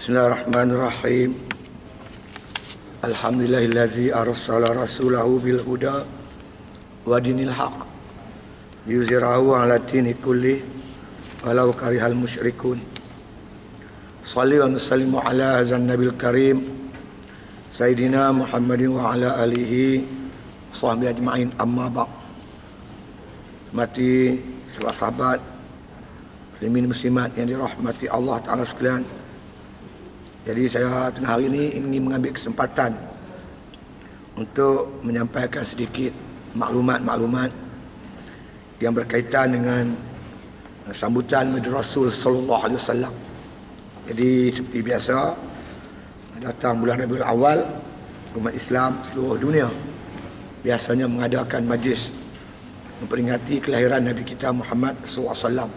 Bismillahirrahmanirrahim. Alhamdulillahillazi arsala rasulahu bil huda wa dinil haq yuzhirahu ala dini kulli walau karihal musyrikun. Shalli wa nusallimu ala hazan nabil karim Sayyidina Muhammadin wa ala alihi sahbihi ajma'in, amma ba'd. Mati sahabat muslimin muslimat yang dirahmati Allah Ta'ala sekalian. Jadi saya tengah hari ini ingin mengambil kesempatan untuk menyampaikan sedikit maklumat-maklumat yang berkaitan dengan sambutan Maulid Rasul sallallahu alaihi wasallam. Jadi seperti biasa, datang bulan Rabiul Awal, umat Islam seluruh dunia biasanya mengadakan majlis memperingati kelahiran Nabi kita Muhammad sallallahu alaihi wasallam.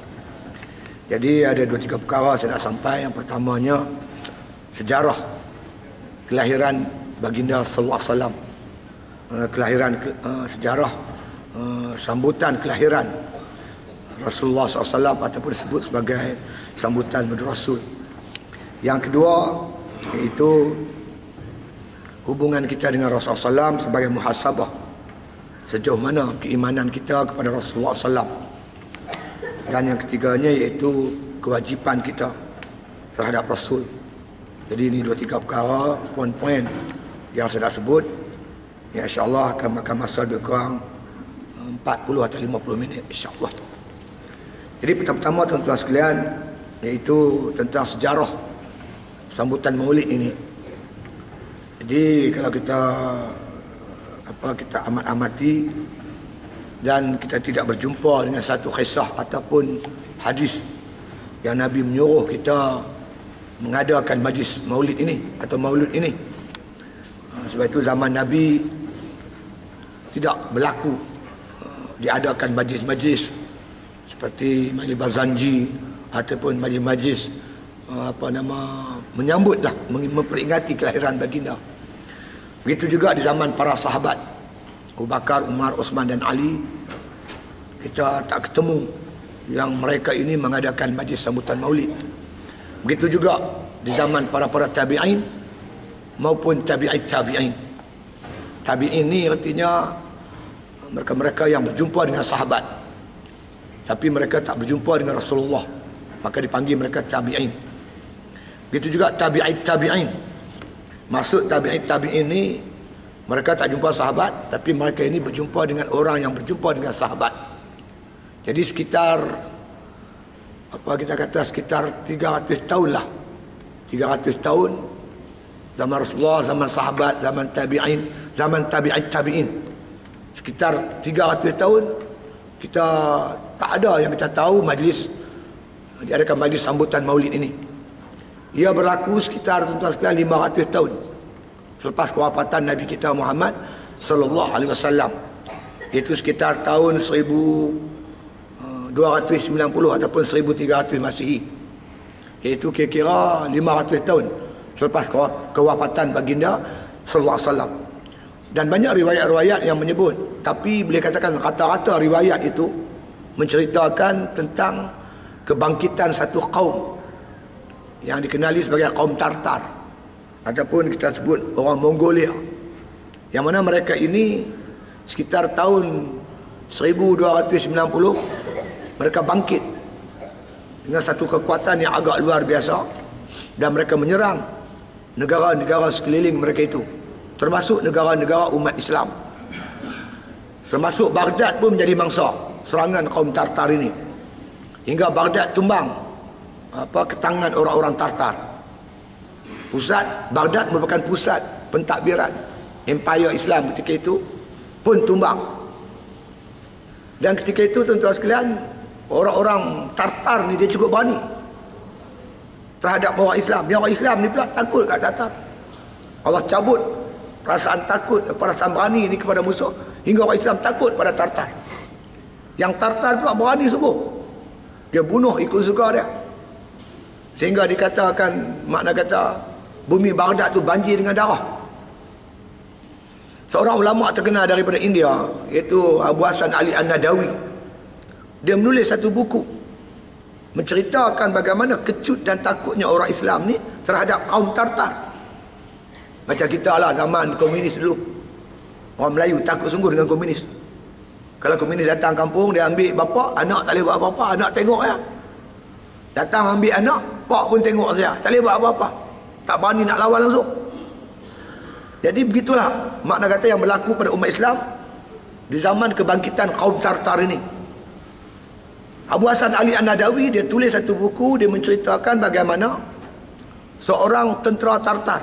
Jadi ada 2-3 perkara saya nak sampai. Yang pertamanya, sejarah kelahiran baginda sallallahu alaihi wasallam, sejarah sambutan kelahiran Rasulullah SAW ataupun disebut sebagai sambutan Maulid Rasul. Yang kedua iaitu hubungan kita dengan Rasulullah SAW sebagai muhasabah, sejauh mana keimanan kita kepada Rasulullah SAW. Dan yang ketiganya iaitu kewajipan kita terhadap Rasul. Jadi ini 2-3 perkara, poin-poin yang saya dah sebut, yang insyaAllah akan makan masa lebih kurang 40 atau 50 minit insyaAllah. Jadi pertama-tama tuan-tuan sekalian, iaitu tentang sejarah sambutan maulid ini. Jadi kalau kita amat-amati dan kita tidak berjumpa dengan satu kisah ataupun hadis yang Nabi menyuruh kita mengadakan majlis maulid ini atau maulud ini. Sebab itu zaman Nabi tidak berlaku diadakan majlis-majlis seperti majlis Barzanji ataupun majlis-majlis menyambutlah, memperingati kelahiran baginda. Begitu juga di zaman para sahabat Abu Bakar, Umar, Uthman dan Ali, kita tak ketemu yang mereka ini mengadakan majlis sambutan maulid. Begitu juga di zaman para tabi'in maupun tabi'in. Tabi'in ini artinya mereka-mereka yang berjumpa dengan sahabat, tapi mereka tak berjumpa dengan Rasulullah, maka dipanggil mereka tabi'in. Begitu juga tabi'in. Maksud tabi'in ini, mereka tak jumpa sahabat, tapi mereka ini berjumpa dengan orang yang berjumpa dengan sahabat. Jadi sekitar sekitar 300 tahun lah. 300 tahun zaman Rasulullah, zaman sahabat, zaman tabi'in, zaman tabi'in. Sekitar 300 tahun kita tak ada yang kita tahu majlis diadakan majlis sambutan maulid ini. Ia berlaku sekitar tuan-tuan sekalian 500 tahun selepas kewafatan Nabi kita Muhammad sallallahu alaihi wasallam. Itu sekitar tahun 1290 ataupun 1300 Masihi. Iaitu kira-kira 500 tahun selepas kewafatan baginda sallallahu alaihi wasallam. Dan banyak riwayat-riwayat yang menyebut, tapi boleh katakan rata-rata riwayat itu menceritakan tentang kebangkitan satu kaum yang dikenali sebagai kaum Tartar ataupun kita sebut orang Mongolia, yang mana mereka ini sekitar tahun 1290 mereka bangkit dengan satu kekuatan yang agak luar biasa, dan mereka menyerang negara-negara sekeliling mereka itu, termasuk negara-negara umat Islam. Termasuk Baghdad pun menjadi mangsa serangan kaum Tartar ini, hingga Baghdad tumbang ke tangan orang-orang Tartar. Baghdad merupakan pusat pentadbiran Empire Islam ketika itu pun tumbang. Dan ketika itu tuan-tuan sekalian, orang-orang Tartar ni dia cukup berani terhadap orang Islam. Yang orang Islam ni pula takut kat Tartar. Allah cabut perasaan takut, perasaan berani ni kepada musuh, hingga orang Islam takut pada Tartar. Yang Tartar pula berani sungguh, dia bunuh ikut suka dia, sehingga dikatakan, makna kata bumi Baghdad tu banjir dengan darah. Seorang ulama terkenal daripada India, iaitu Abu Hasan Ali An-Nadawi, dia menulis satu buku menceritakan bagaimana kecut dan takutnya orang Islam ni terhadap kaum Tartar. Macam kita lah zaman komunis dulu. Orang Melayu takut sungguh dengan komunis. Kalau komunis datang kampung, dia ambil bapa, anak tak boleh buat apa-apa, anak tengok ya. Datang ambil anak, pak pun tengok saja, tak boleh buat apa-apa. Tak berani nak lawan langsung. Jadi begitulah makna kata yang berlaku pada umat Islam di zaman kebangkitan kaum Tartar ini. Abu Hasan Ali An-Nadawi dia tulis satu buku, dia menceritakan bagaimana seorang tentera Tartar.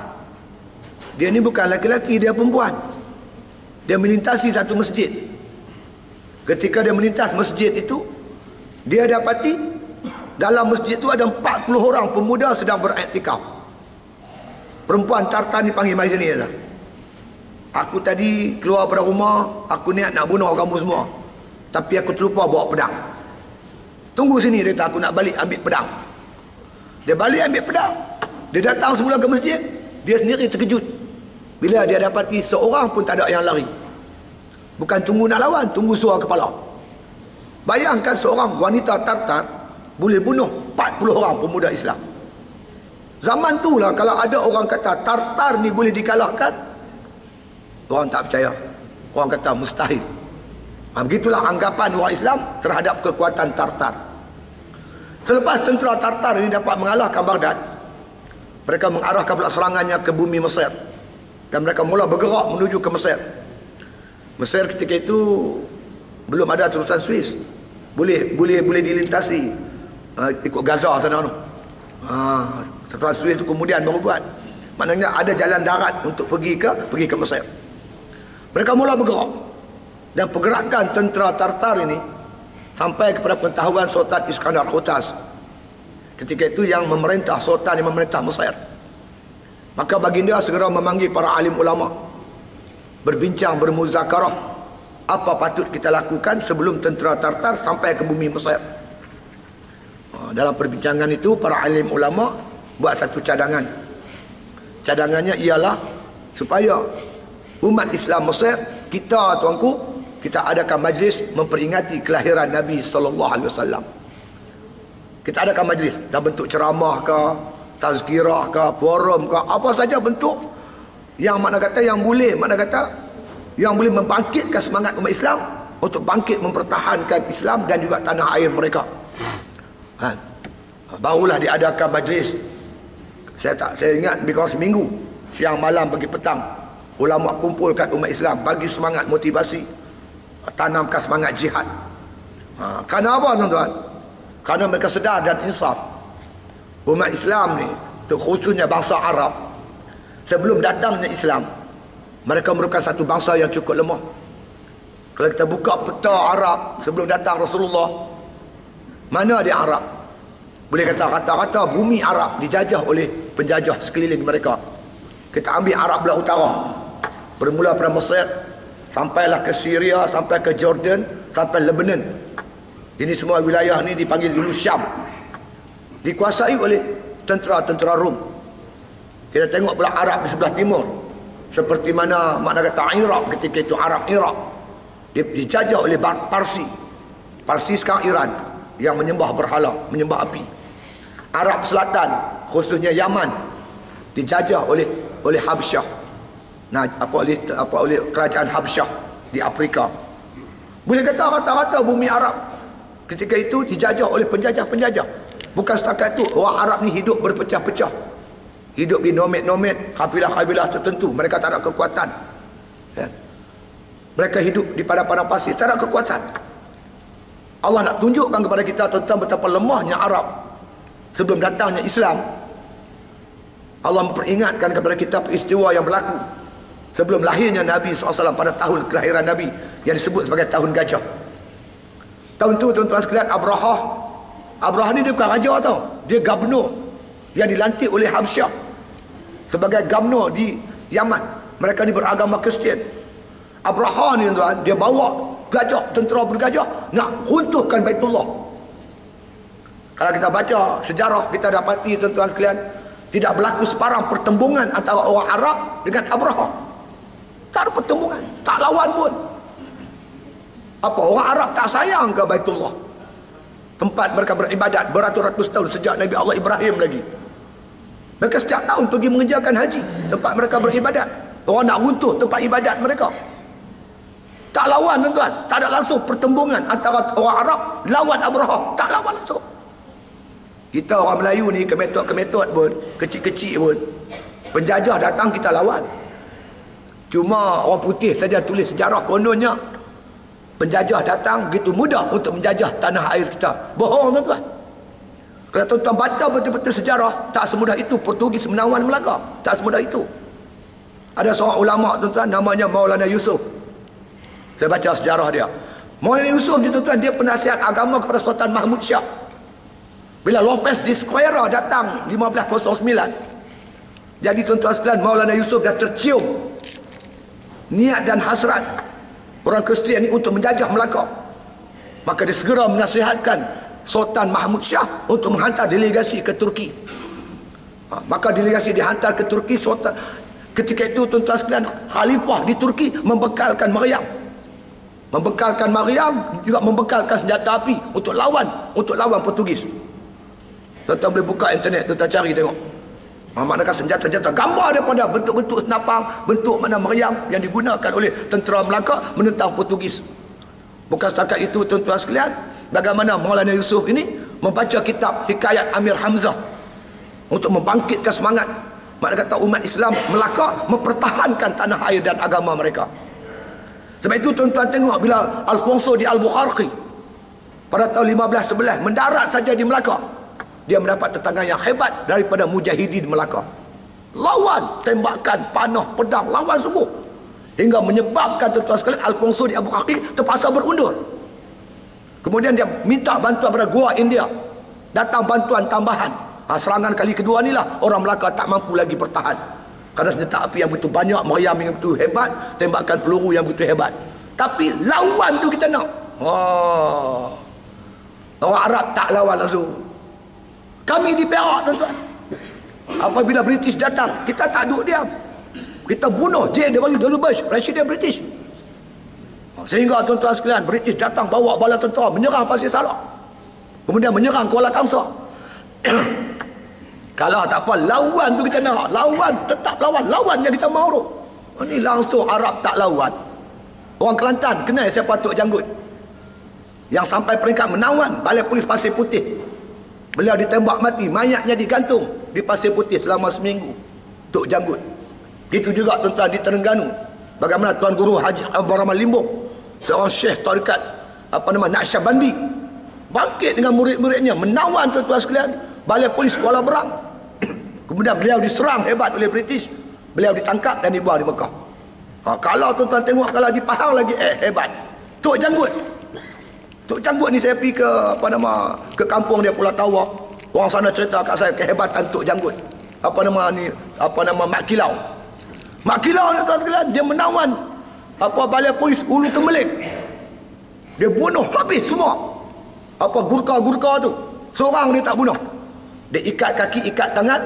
Dia ni bukan lelaki, dia perempuan. Dia melintasi satu masjid. Ketika dia melintas masjid itu, dia dapati dalam masjid itu ada 40 orang pemuda sedang beriktikaf. Perempuan Tartar ni panggil, mari sini ya. Aku tadi keluar pada rumah, aku niat nak bunuh kamu semua. Tapi aku terlupa bawa pedang. Tunggu sini, dia kata, aku nak balik ambil pedang. Dia balik ambil pedang. Dia datang semula ke masjid. Dia sendiri terkejut bila dia dapati seorang pun tak ada yang lari. Bukan tunggu nak lawan, tunggu suara kepala. Bayangkan seorang wanita Tartar boleh bunuh 40 orang pemuda Islam. Zaman tu lah kalau ada orang kata Tartar ni boleh dikalahkan, orang tak percaya. Orang kata mustahil. Begitulah anggapan orang Islam terhadap kekuatan Tartar. Selepas tentera Tartar ini dapat mengalahkan Baghdad, mereka mengarahkan pula serangannya ke bumi Mesir. Dan mereka mula bergerak menuju ke Mesir. Mesir ketika itu belum ada terusan Swiss. Boleh dilintasi ikut Gaza sana tu. Terusan Swiss itu kemudian baru buat. Maknanya ada jalan darat untuk pergi ke Mesir. Mereka mula bergerak. Dan pergerakan tentera Tartar ini sampai kepada pengetahuan Sultan Iskandar Khotas. Ketika itu yang memerintah, Sultan yang memerintah Mesir. Maka baginda segera memanggil para alim ulama, berbincang, bermuzakarah apa patut kita lakukan sebelum tentera Tartar sampai ke bumi Mesir. Dalam perbincangan itu para alim ulama buat satu cadangan. Cadangannya ialah supaya umat Islam Mesir, kita tuanku, kita adakan majlis memperingati kelahiran Nabi sallallahu alaihi wasallam. Kita adakan majlis dalam bentuk ceramah ke, tazkirah ke, forum ke, apa saja bentuk yang makna kata yang boleh membangkitkan semangat umat Islam untuk bangkit mempertahankan Islam dan juga tanah air mereka. Barulah diadakan majlis. Saya ingat lebih kurang seminggu, siang malam pagi petang, ulama kumpulkan umat Islam bagi semangat motivasi, tanamkan semangat jihad. Kerana apa tuan-tuan? Kerana mereka sedar dan insaf umat Islam ni, khususnya bangsa Arab, sebelum datangnya Islam, mereka merupakan satu bangsa yang cukup lemah. Kalau kita buka peta Arab sebelum datang Rasulullah, mana dia Arab? Boleh kata rata-rata bumi Arab dijajah oleh penjajah sekeliling mereka. Kita ambil Arab belah utara, bermula pada Mesir, sampailah ke Syria, sampai ke Jordan, sampai Lebanon. Ini semua wilayah ni dipanggil dulu Syam, dikuasai oleh tentera-tentera Rom. Kita tengok pula Arab di sebelah timur, seperti mana makna kata Iraq ketika itu, Arab Iraq dia dijajah oleh Parsi. Parsi sekarang Iran yang menyembah berhala, menyembah api. Arab Selatan khususnya Yaman dijajah oleh Habsyah. Oleh kerajaan Habsyah di Afrika. Boleh kata rata-rata bumi Arab ketika itu dijajah oleh penjajah-penjajah. Bukan setakat itu, orang Arab ni hidup berpecah-pecah. Hidup di nomad-nomad, kabilah-kabilah tertentu. Mereka tak ada kekuatan. Mereka hidup di padang-padang pasir, tak ada kekuatan. Allah nak tunjukkan kepada kita tentang betapa lemahnya Arab sebelum datangnya Islam. Allah memperingatkan kepada kita peristiwa yang berlaku sebelum lahirnya Nabi SAW pada tahun kelahiran Nabi yang disebut sebagai tahun gajah. Tahun tu tuan-tuan sekalian, Abrahah ni dia bukan raja tau, dia gubernur yang dilantik oleh Habsyah sebagai gubernur di Yaman. Mereka ni beragama Kristian. Abrahah ni tuan, dia bawa gajah, tentera bergajah nak runtuhkan Baitullah. Kalau kita baca sejarah, kita dapati tuan-tuan sekalian, tidak berlaku separang pertembungan antara orang Arab dengan Abrahah. Tak ada pertembungan, tak lawan pun. Apa, orang Arab tak sayang ke Baitullah? tempat mereka beribadat beratus-ratus tahun sejak Nabi Allah Ibrahim lagi. Mereka setiap tahun pergi mengerjakan haji, tempat mereka beribadat. Orang nak runtuh tempat ibadat mereka. Tak lawan tuan-tuan, tak ada langsung pertembungan antara orang Arab lawan Abraha, tak lawan langsung. Kita orang Melayu ni kemetot-kemetot pun, kecil-kecil pun, penjajah datang kita lawan. Cuma orang putih saja tulis sejarah kononnya penjajah datang begitu mudah untuk menjajah tanah air kita. Bohong tuan-tuan. Kalau tuan-tuan baca betul-betul sejarah, tak semudah itu Portugis menawan Melaka, tak semudah itu. Ada seorang ulama tuan-tuan namanya Maulana Yusuf. Saya baca sejarah dia. Maulana Yusuf ni tuan-tuan, dia penasihat agama kepada Sultan Mahmud Shah. Bila Lopez di Square datang 1509. Jadi tuan-tuan sekalian, Maulana Yusuf dah tercium niat dan hasrat orang Kristian ini untuk menjajah Melaka. Maka dia segera menasihatkan Sultan Mahmud Shah untuk menghantar delegasi ke Turki. Maka delegasi dihantar ke Turki. Sultan, ketika itu tuan-tuan sekalian, khalifah di Turki membekalkan Maryam. Membekalkan Maryam juga membekalkan senjata api untuk lawan Portugis. Tuan-tuan boleh buka internet, tuan-tuan cari tengok. Manakah senjata-senjata gambar daripada bentuk-bentuk senapang, bentuk mana Maryam yang digunakan oleh tentera Melaka menentang Portugis. Bukan setakat itu tuan-tuan sekalian, bagaimana Maulana Yusuf ini membaca kitab Hikayat Amir Hamzah untuk membangkitkan semangat mana kata umat Islam Melaka mempertahankan tanah air dan agama mereka. Sebab itu tuan-tuan tengok bila Alfonso di Albuquerque pada tahun 1511 mendarat saja di Melaka, dia mendapat tetangan yang hebat daripada mujahidin Melaka. Lawan tembakan panah pedang, lawan semua, hingga menyebabkan tuan-tuan sekalian Alfonso di Albuquerque terpaksa berundur. Kemudian dia minta bantuan pada Goa India, datang bantuan tambahan. Serangan kali kedua ni lah orang Melaka tak mampu lagi bertahan kerana senjata api yang begitu banyak, meriam yang begitu hebat, tembakan peluru yang begitu hebat. Tapi lawan tu kita nak. Orang Arab tak lawan langsung. Kami di Perak tuan-tuan, apabila British datang, kita tak duduk diam, kita bunuh J.W. Bush, Presiden British. Sehingga tuan-tuan sekalian, British datang bawa bala tentera menyerang Pasir Salak, kemudian menyerang Kuala Kangsar. Kalau tak apa, lawan tu kita nak, lawan, tetap lawan yang kita mahu tu. Ini langsung Arab tak lawan. Orang Kelantan kenal siapa Tok Janggut yang sampai peringkat menawan Balai Polis Pasir Putih. Beliau ditembak mati, mayatnya digantung di Pasir Putih selama seminggu, Tok Janggut. Itu juga tuan-tuan di Terengganu, bagaimana Tuan Guru Haji Abdul Rahman Limbong, seorang syekh tarikat Naqsyabandi, bangkit dengan murid-muridnya menawan tuan-tuan sekalian Balai Polis Kuala Berang. Kemudian beliau diserang hebat oleh British, beliau ditangkap dan dibuang di Mekah. Kalau tuan-tuan tengok, kalau di Pahang lagi hebat Tok Janggut. Tok Janggut ni saya pergi ke kampung dia Pulau Tawar. Orang sana cerita kat saya kehebatan Tok Janggut. Mak Kilau. Mak Kilau ni tuan sekalian, dia menawan Balai Polis Hulu Kemelik. Dia bunuh habis semua gurka-gurka tu. Seorang dia tak bunuh. Dia ikat kaki, ikat tangan,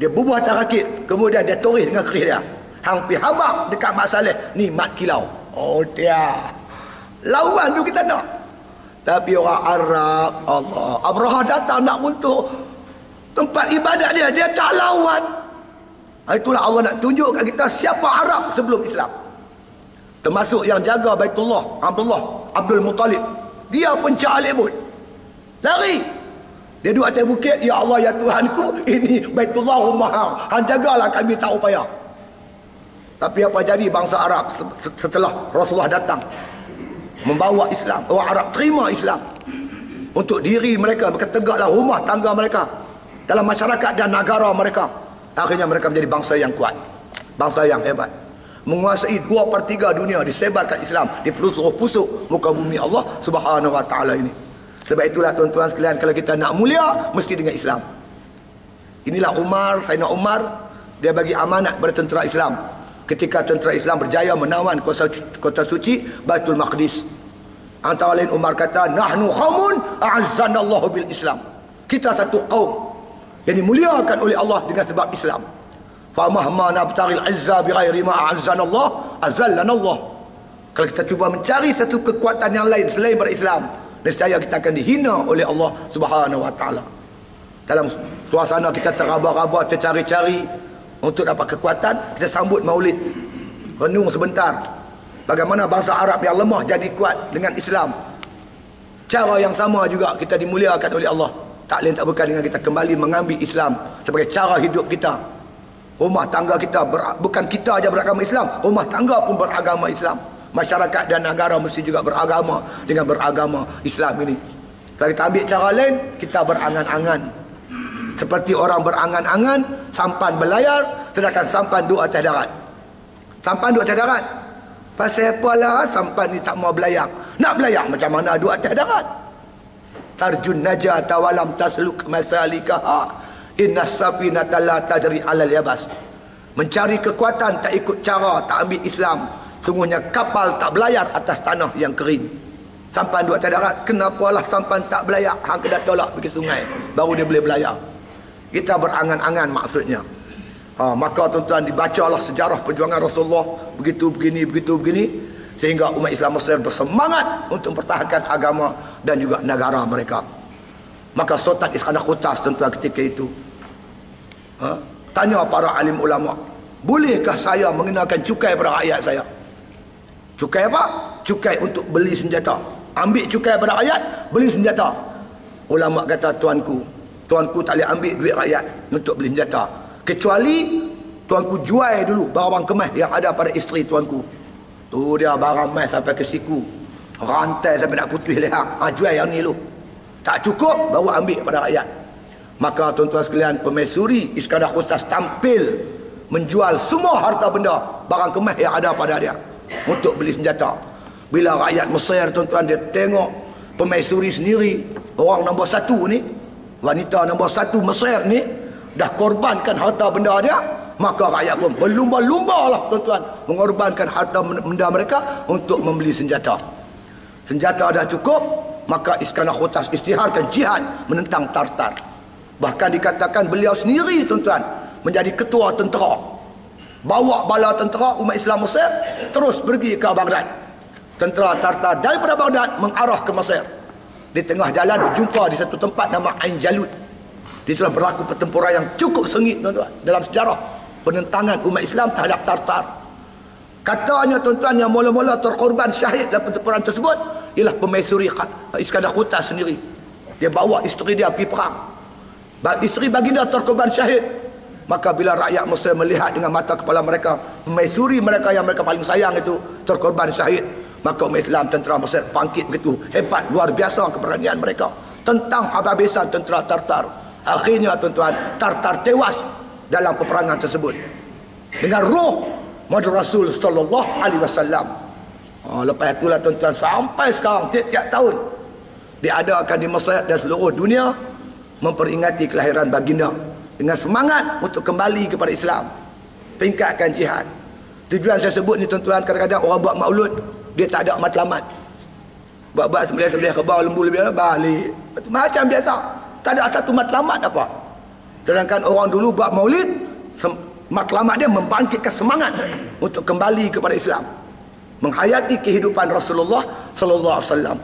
dia bubuh atas rakit, kemudian dia toreh dengan kerih dia. Hampir habaq dekat Mak Saleh, ni Mat Kilau. Oh dia, lawan tu kita nak. Tapi orang Arab, Allah, Abraha datang nak untuk tempat ibadat dia, dia tak lawan. Itulah Allah nak tunjuk kat kita siapa Arab sebelum Islam. Termasuk yang jaga Baitullah, Abdul Muttalib. Dia pun calibut, lari. Dia duduk atas bukit, ya Allah ya Tuhanku, ini Baitullah Ummah, hang jagalah kami tak upaya. Tapi apa jadi bangsa Arab setelah Rasulullah datang membawa Islam, orang Arab terima Islam untuk diri mereka, mereka tegaklah rumah tangga mereka dalam masyarakat dan negara mereka. Akhirnya mereka menjadi bangsa yang kuat, bangsa yang hebat, menguasai 2/3 dunia, disebarkan Islam di pelosok pusuk muka bumi Allah Subhanahu wa taala ini. Sebab itulah tuan-tuan sekalian, kalau kita nak mulia mesti dengan Islam. Inilah Sayyidina Umar, dia bagi amanat kepada tentera Islam ketika tentera Islam berjaya menawan kota suci Baitul Maqdis. Antara lain Umar kata, nahnu qaumun a'azzanallahu bil Islam. Kita satu kaum yang dimuliakan oleh Allah dengan sebab Islam. Fa mahma nabtaghil izza bighairi ma a'azzanallah azallanallah. Kalau kita cuba mencari satu kekuatan yang lain selain daripada Islam, nescaya kita akan dihina oleh Allah Subhanahu wa taala. Dalam suasana kita teraba-raba, tercari-cari untuk dapat kekuatan, kita sambut Maulid. Renung sebentar. Bagaimana bangsa Arab yang lemah jadi kuat dengan Islam. Cara yang sama juga kita dimuliakan oleh Allah. Tak lain tak bukan dengan kita kembali mengambil Islam sebagai cara hidup kita. Rumah tangga kita, bukan kita aja beragama Islam, rumah tangga pun beragama Islam. Masyarakat dan negara mesti juga beragama dengan beragama Islam ini. Kalau kita ambil cara lain, kita berangan-angan. Seperti orang berangan-angan, sampan berlayar, sedangkan sampan duduk atas darat. Sampan duduk atas darat. Pasal apalah sampan ni tak mau belayar? Nak belayar macam mana duduk atas darat? Tarjun najata walam tasluk masalikaha. Innas safinata la tajri 'alal yabas. Mencari kekuatan tak ikut cara, tak ambil Islam. Sungguhnya kapal tak belayar atas tanah yang kering. Sampan duduk atas darat, kenapalah sampan tak belayar? Hang kena tolak pergi sungai, baru dia boleh belayar. Kita berangan-angan maksudnya. Maka tuan-tuan dibacalah sejarah perjuangan Rasulullah begitu begini, sehingga umat Islam Mesir bersemangat untuk mempertahankan agama dan juga negara mereka. Maka Sultan Iskandar Qutas tuan-tuan ketika itu tanya para alim ulama, bolehkah saya mengenakan cukai pada rakyat saya? Cukai apa? Cukai untuk beli senjata. Ambil cukai pada rakyat, beli senjata. Ulama kata, tuanku tak boleh ambil duit rakyat untuk beli senjata, kecuali tuanku jual dulu barang kemas yang ada pada isteri tuanku. Tu dia barang emas sampai ke siku, rantai sampai nak putih leher. Jual yang ni lu. Tak cukup, baru ambil pada rakyat. Maka tuan-tuan sekalian, permaisuri Iskandar Qutas tampil menjual semua harta benda, barang kemas yang ada pada dia untuk beli senjata. Bila rakyat Mesir tuan-tuan dia tengok permaisuri sendiri, orang nombor satu ni, wanita nombor satu Mesir ni dah korbankan harta benda dia, maka rakyat pun berlumba-lumba lah tuan-tuan mengorbankan harta benda mereka untuk membeli senjata. Senjata dah cukup, maka Iskandar Qutas isytiharkan jihad menentang Tartar. Bahkan dikatakan beliau sendiri tuan-tuan menjadi ketua tentera, bawa bala tentera umat Islam Mesir terus pergi ke Baghdad. Tentera Tartar daripada Baghdad mengarah ke Mesir. Di tengah jalan berjumpa di satu tempat nama Ain Jalut. Di sana berlaku pertempuran yang cukup sengit tuan-tuan dalam sejarah penentangan umat Islam terhadap Tartar. Katanya tuan-tuan yang mula-mula terkorban syahid dalam pertempuran tersebut ialah permaisuri Iskandar Qutas sendiri. Dia bawa isteri dia pergi perang. Isteri baginda terkorban syahid. Maka bila rakyat Mesir melihat dengan mata kepala mereka permaisuri mereka yang mereka paling sayang itu terkorban syahid, maka umat Islam, tentera Mesir bangkit begitu hebat, luar biasa keberanian mereka tentang habis-habisan tentera Tartar. Akhirnya tuan-tuan, Tartar tewas dalam peperangan tersebut dengan roh Muhammad Rasul sallallahu alaihi wasallam. Lepas itulah tuan-tuan, sampai sekarang tiap-tiap tahun diadakan di Mesir dan seluruh dunia memperingati kelahiran baginda dengan semangat untuk kembali kepada Islam, tingkatkan jihad. Tujuan saya sebut ni tuan-tuan, kadang-kadang orang buat maulud dia tak ada matlamat, buat sembelih-sembelih kerbau lembu lebih balik macam biasa, tak ada satu matlamat apa. Sedangkan orang dulu buat maulid, matlamat dia membangkitkan semangat untuk kembali kepada Islam, menghayati kehidupan Rasulullah sallallahu alaihi wasallam.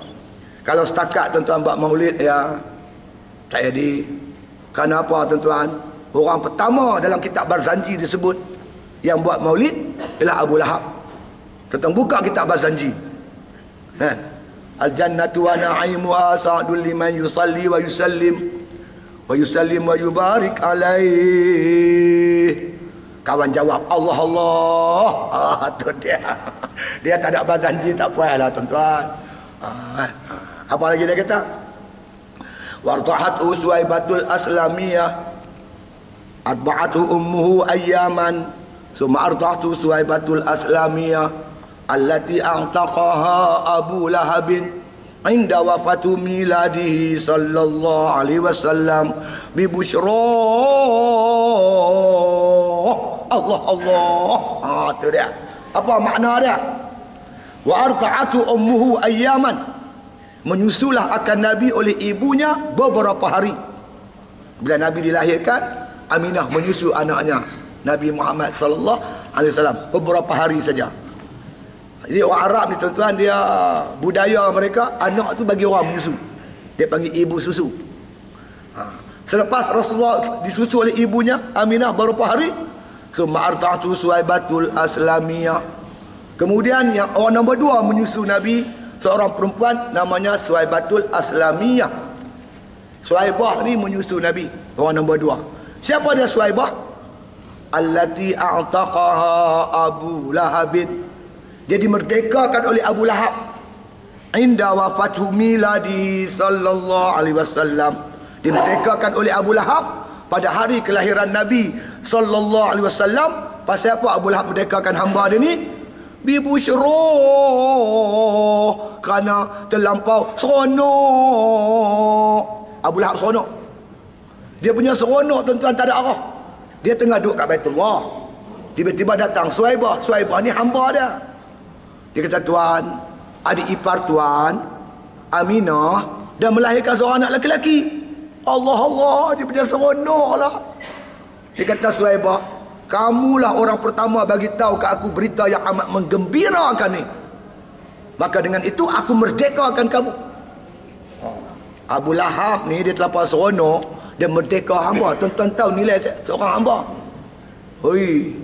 Kalau setakat tuan-tuan buat maulid ya tak jadi. Kerana apa tuan-tuan? Orang pertama dalam kitab Barzanji disebut yang buat maulid ialah Abu Lahab. Tuan-tuan buka kitab Barzanji, Al-jannatu wa na'imuha sa'dul liman yusalli wa yusallim wa yubarik alaih. Kawan jawab Allah Allah. Tu dia. Dia tak ada Barzanji tak puaslah tuan-tuan. Apa lagi dia kata? Wartahathu Suwaibatul Aslamiyah atba'athu ummuhu ayyaman summa artahathu Suwaibatul Aslamiyah allati a'taqaha Abu Lahabin inda wafatu miladihi sallallahu alaihi wasallam bi busyra Allah Allah. Tu dia. Apa makna dia? Wa artahathu ummuhu ayyaman, menyusulah akan Nabi oleh ibunya beberapa hari. Bila Nabi dilahirkan, Aminah menyusu anaknya Nabi Muhammad sallallahu alaihi wasallam beberapa hari saja. Jadi orang Arab ni tuan-tuan, dia budaya mereka, anak tu bagi orang menyusu. Dia panggil ibu susu. Selepas Rasulullah disusu oleh ibunya Aminah beberapa hari, summa arda'tu Suhaibatul Aslamiyah. Kemudian yang orang nombor 2 menyusu Nabi, seorang perempuan namanya Suhaibatul Aslamiyah. Suhaibah ni menyusu Nabi, orang nombor 2. Siapa dia Suhaibah? Allati a'taqaha Abu Lahabin. Dia dimerdekakan oleh Abu Lahab inda wafathu miladi sallallahu alaihi wasallam. Dimerdekakan oleh Abu Lahab pada hari kelahiran Nabi sallallahu alaihi wasallam. Pasal apa Abu Lahab merdekakan hamba dia ni? Bibusyroh, kerana terlampau seronok. Abu Lahab seronok. Dia punya seronok tuan-tuan tak ada arah. Dia tengah duduk kat Baitullah, tiba-tiba datang Suhaibah. Suhaibah ni hamba dia. Dia kata, tuan, adik ipar tuan Aminah dah melahirkan seorang anak lelaki. Allah, dia punya seronok lah. Dia kata, Suhaibah, kamulah orang pertama bagi tahu ke aku berita yang amat menggembirakan ni. Maka dengan itu aku merdekakan kamu. Abu Lahab ni dia terlampau seronok, dia merdeka hamba. Tuan-tuan tahu nilai seorang hamba. Oi.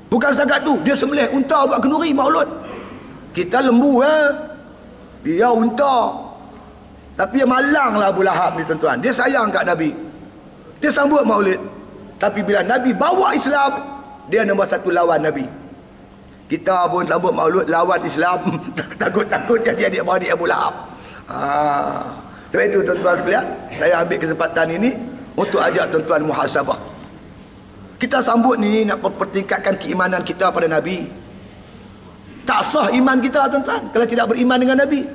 Bukan sangat tu, dia sembelih unta buat kenduri maulud. Kita lembu dia unta. Tapi dia malanglah Abu Lahab ni tuan-tuan. Dia sayang kat Nabi. Dia sambut maulid. Tapi bila Nabi bawa Islam, dia nombor 1 lawan Nabi. Kita pun sambut maulid lawan Islam. Takut-takut jadi adik-beradik Abu Lahab. Sebab itu tuan-tuan sekalian, saya ambil kesempatan ini untuk ajak tuan-tuan muhasabah. Kita sambut ni nak mempertingkatkan keimanan kita pada Nabi. Tak sah iman kita tuan-tuan kalau tidak beriman dengan Nabi.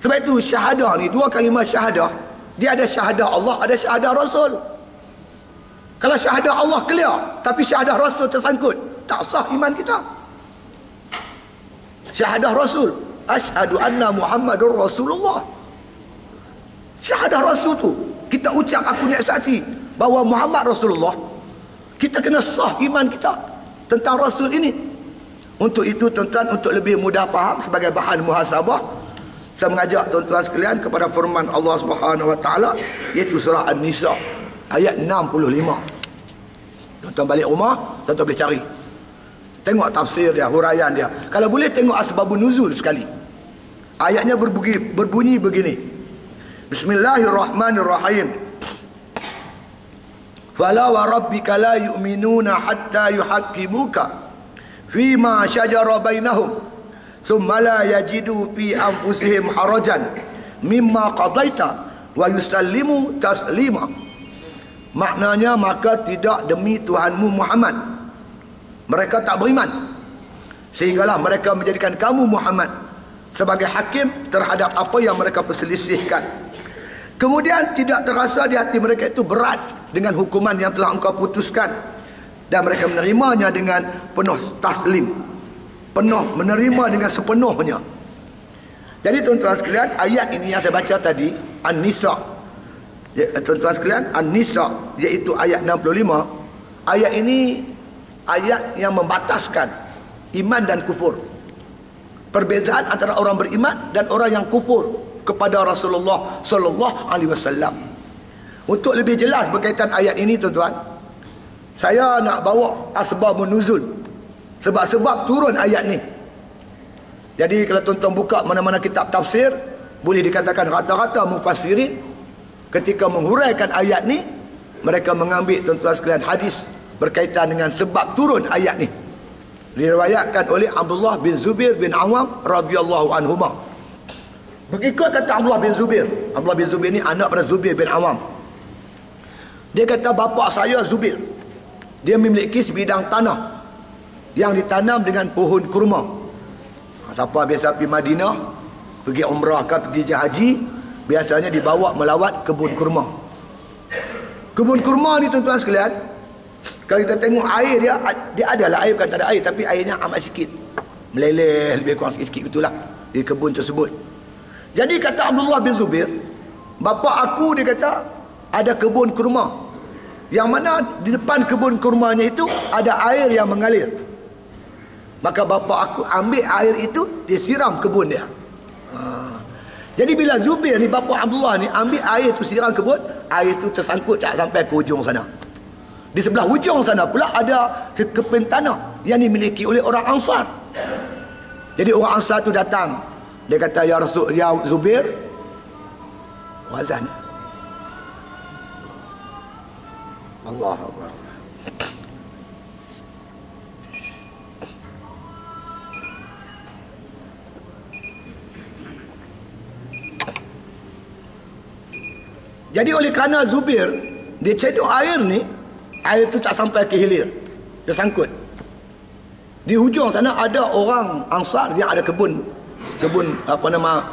Sebab itu syahadah ni, 2 kalimah syahadah, dia ada syahadah Allah, ada syahadah Rasul. Kalau syahadah Allah clear, tapi syahadah Rasul tersangkut, tak sah iman kita. Syahadah Rasul, asyhadu anna Muhammadur Rasulullah. Syahadah Rasul tu kita ucap, aku nak saksi bahawa Muhammad Rasulullah. Kita kena sah iman kita tentang Rasul ini. Untuk itu tuan-tuan, untuk lebih mudah faham sebagai bahan muhasabah, saya mengajak tuan-tuan sekalian kepada firman Allah Subhanahu wa taala, iaitu surah An-Nisa ayat 65. Tuan-tuan balik rumah, tuan-tuan boleh cari. Tengok tafsir dia, huraian dia. Kalau boleh tengok asbabun nuzul sekali. Ayatnya berbunyi begini. Bismillahirrahmanirrahim. Fala wa rabbika la yu'minuna hatta yuhaqqimuka fima syajara bainahum thumma la yajidu fi anfusihim harajan mimma qadaita wa yusallimu taslima. Maknanya, maka tidak demi Tuhanmu Muhammad mereka tak beriman, sehinggalah mereka menjadikan kamu Muhammad sebagai hakim terhadap apa yang mereka perselisihkan. Kemudian tidak terasa di hati mereka itu berat dengan hukuman yang telah engkau putuskan, dan mereka menerimanya dengan penuh taslim, penuh menerima dengan sepenuhnya. Jadi tuan-tuan sekalian, ayat ini yang saya baca tadi, An-Nisa, tuan-tuan sekalian, An-Nisa, iaitu ayat 65. Ayat ini ayat yang membataskan iman dan kufur, perbezaan antara orang beriman dan orang yang kufur kepada Rasulullah sallallahu alaihi wasallam. Untuk lebih jelas berkaitan ayat ini tuan-tuan, saya nak bawa asbabun nuzul, sebab-sebab turun ayat ni. Jadi kalau tuan-tuan buka mana-mana kitab tafsir, boleh dikatakan rata-rata mufassirin ketika menghuraikan ayat ni, mereka mengambil tuan-tuan sekalian hadis berkaitan dengan sebab turun ayat ni. Diriwayatkan oleh Abdullah bin Zubair bin Awam radhiyallahu anhuma. Berikut kata Abdullah bin Zubair. Abdullah bin Zubair ni anak pada Zubair bin Awam. Dia kata, bapa saya Zubair, dia memiliki sebidang tanah yang ditanam dengan pohon kurma. Siapa biasa pergi Madinah, pergi umrah ke pergi haji, biasanya dibawa melawat kebun kurma. Kebun kurma ni tuan-tuan sekalian, kalau kita tengok air dia adalah air, bukan tak ada air, tapi airnya amat sikit, meleleh lebih kurang sikit-sikit itulah di kebun tersebut. Jadi kata Abdullah bin Zubair, bapa aku, dia kata, ada kebun kurma yang mana di depan kebun kurmanya itu ada air yang mengalir. Maka bapa aku ambil air itu, dia siram kebun dia. Jadi bila Zubair ni, bapa Abdullah ni ambil air tu siram kebun, air tu tersangkut tak sampai ke hujung sana. Di sebelah hujung sana pula ada sekeping tanah yang dimiliki oleh orang Ansar. Jadi orang Ansar tu datang, dia kata, ya Rasul, ya Zubair, wazan. Allahu Akbar. Jadi oleh kerana Zubair dia cedok air ni, air tu tak sampai ke hilir, tersangkut. Di hujung sana ada orang Ansar yang ada kebun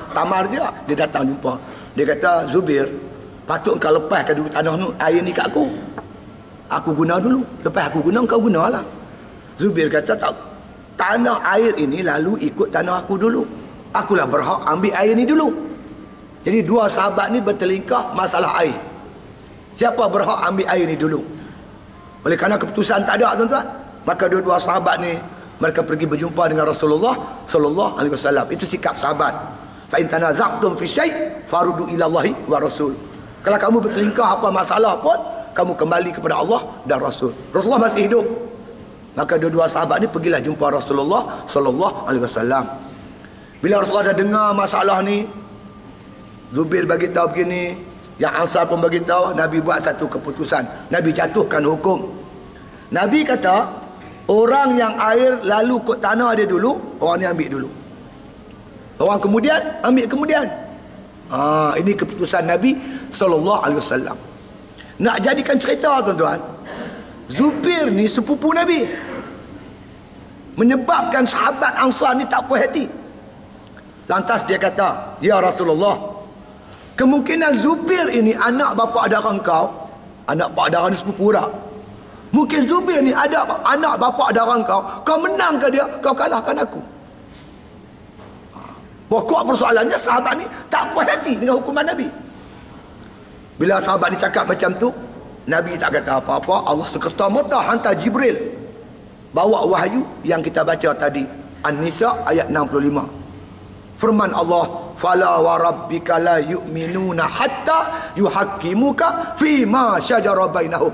tamar dia datang jumpa. Dia kata, Zubair, patut kau lepaskan dulu tanah ni, air ni kat aku. Aku guna dulu. Lepas aku guna, kau gunalah. Zubair kata, tak, tanah air ini lalu ikut tanah aku dulu. Akulah berhak ambil air ni dulu. Jadi dua sahabat ni bertelingkah masalah air. Siapa berhak ambil air ni dulu? Oleh kerana keputusan tak ada, tuan-tuan, maka dua-dua sahabat ni mereka pergi berjumpa dengan Rasulullah sallallahu alaihi wasallam. Itu sikap sahabat. Fa in tanaza'tum fi syai' farudu ila Allahi wa Rasul. Kalau kamu bertelingkah apa masalah pun, kamu kembali kepada Allah dan Rasul. Rasulullah masih hidup. Maka dua-dua sahabat ni pergilah jumpa Rasulullah sallallahu alaihi wasallam. Bila Rasulullah dah dengar masalah ni, Zubair bagi tahu begini, yang Ansar pun bagi tahu, Nabi buat satu keputusan. Nabi jatuhkan hukum. Nabi kata, orang yang air lalu kot tanah dia dulu, orang ni ambil dulu. Orang kemudian ambil kemudian. Ini keputusan Nabi sallallahu alaihi wasallam. Nak jadikan cerita, tuan-tuan, Zubair ni sepupu Nabi, menyebabkan sahabat Ansar ni tak puas hati. Lantas dia kata, ya Rasulullah, kemungkinan Zubair ini anak bapa adara engkau. Anak bapa adara ni sepupu tak? Mungkin Zubair ni ada anak bapa adara engkau. Kau menang ke dia, kau kalahkan aku. Pokok persoalannya sahabat ni tak puas hati dengan hukuman Nabi. Bila sahabat ni cakap macam tu, Nabi tak kata apa-apa. Allah serta-merta hantar Jibril bawa wahyu yang kita baca tadi, An-Nisa ayat 65. Firman Allah, fala wa rabbika la yu'minuna hatta yuhaqqimuka fi ma syajara bainahum.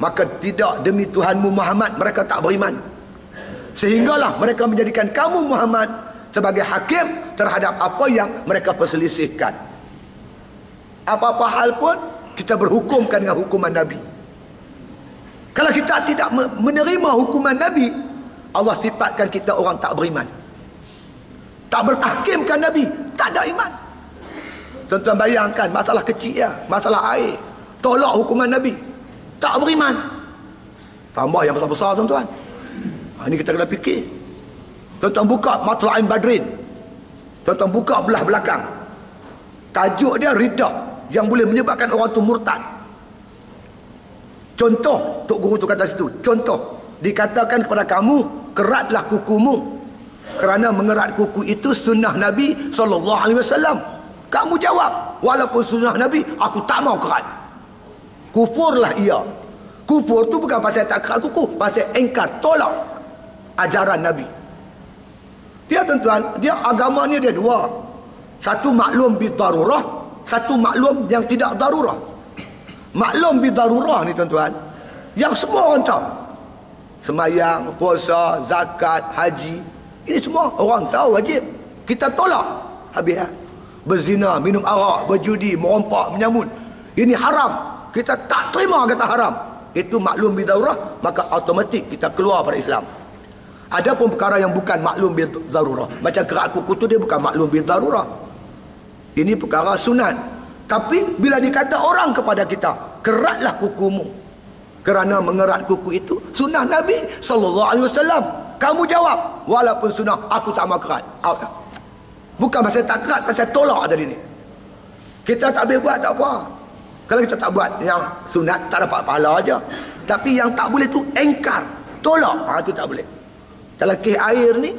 Maka tidak demi Tuhanmu Muhammad, mereka tak beriman, sehinggalah mereka menjadikan kamu Muhammad sebagai hakim terhadap apa yang mereka perselisihkan. Apa-apa hal pun kita berhukumkan dengan hukuman Nabi. Kalau kita tidak menerima hukuman Nabi, Allah sifatkan kita orang tak beriman. Tak bertahkimkan Nabi, tak ada iman. Tuan-tuan bayangkan masalah kecil ya, masalah air, tolak hukuman Nabi, tak beriman. Tambah yang besar-besar, tuan-tuan. Ini kita kena fikir. Tuan-tuan buka Matla'in Badrin, tuan-tuan buka belah belakang, tajuk dia riddah yang boleh menyebabkan orang tu murtad. Contoh, Tok Guru tu kata situ, contoh, dikatakan kepada kamu, keratlah kukumu, kerana mengerat kuku itu sunnah Nabi SAW. Kamu jawab, walaupun sunnah Nabi, aku tak mau kerat. Kufurlah ia. Kufur tu bukan pasal tak kerat kuku, pasal engkar, tolak ajaran Nabi. Dia, tuan-tuan, dia agamanya dia dua. Satu maklum bidarurah, satu maklum yang tidak darurah. Maklum bidarurah ni, tuan-tuan, yang semua orang tahu. Semayang, puasa, zakat, haji, ini semua orang tahu wajib. Kita tolak habis. Berzina, minum arak, berjudi, merompak, menyamun, ini haram. Kita tak terima kata haram. Itu maklum bidarurah, maka automatik kita keluar pada Islam. Ada pun perkara yang bukan maklum bidarurah, macam kerat kuku tu, dia bukan maklum bidarurah. Ini perkara sunat. Tapi bila dikata orang kepada kita, keratlah kukumu, kerana mengerat kuku itu sunnah Nabi SAW. Kamu jawab, walaupun sunnah, aku tak mau kerat. Out. Bukan pasal tak kerat, pasal tolak tadi ni. Kita tak boleh buat, tak apa. Kalau kita tak buat yang sunat, tak dapat pahala aja. Tapi yang tak boleh tu engkar, tolak, itu tak boleh. Dalam kes air ni,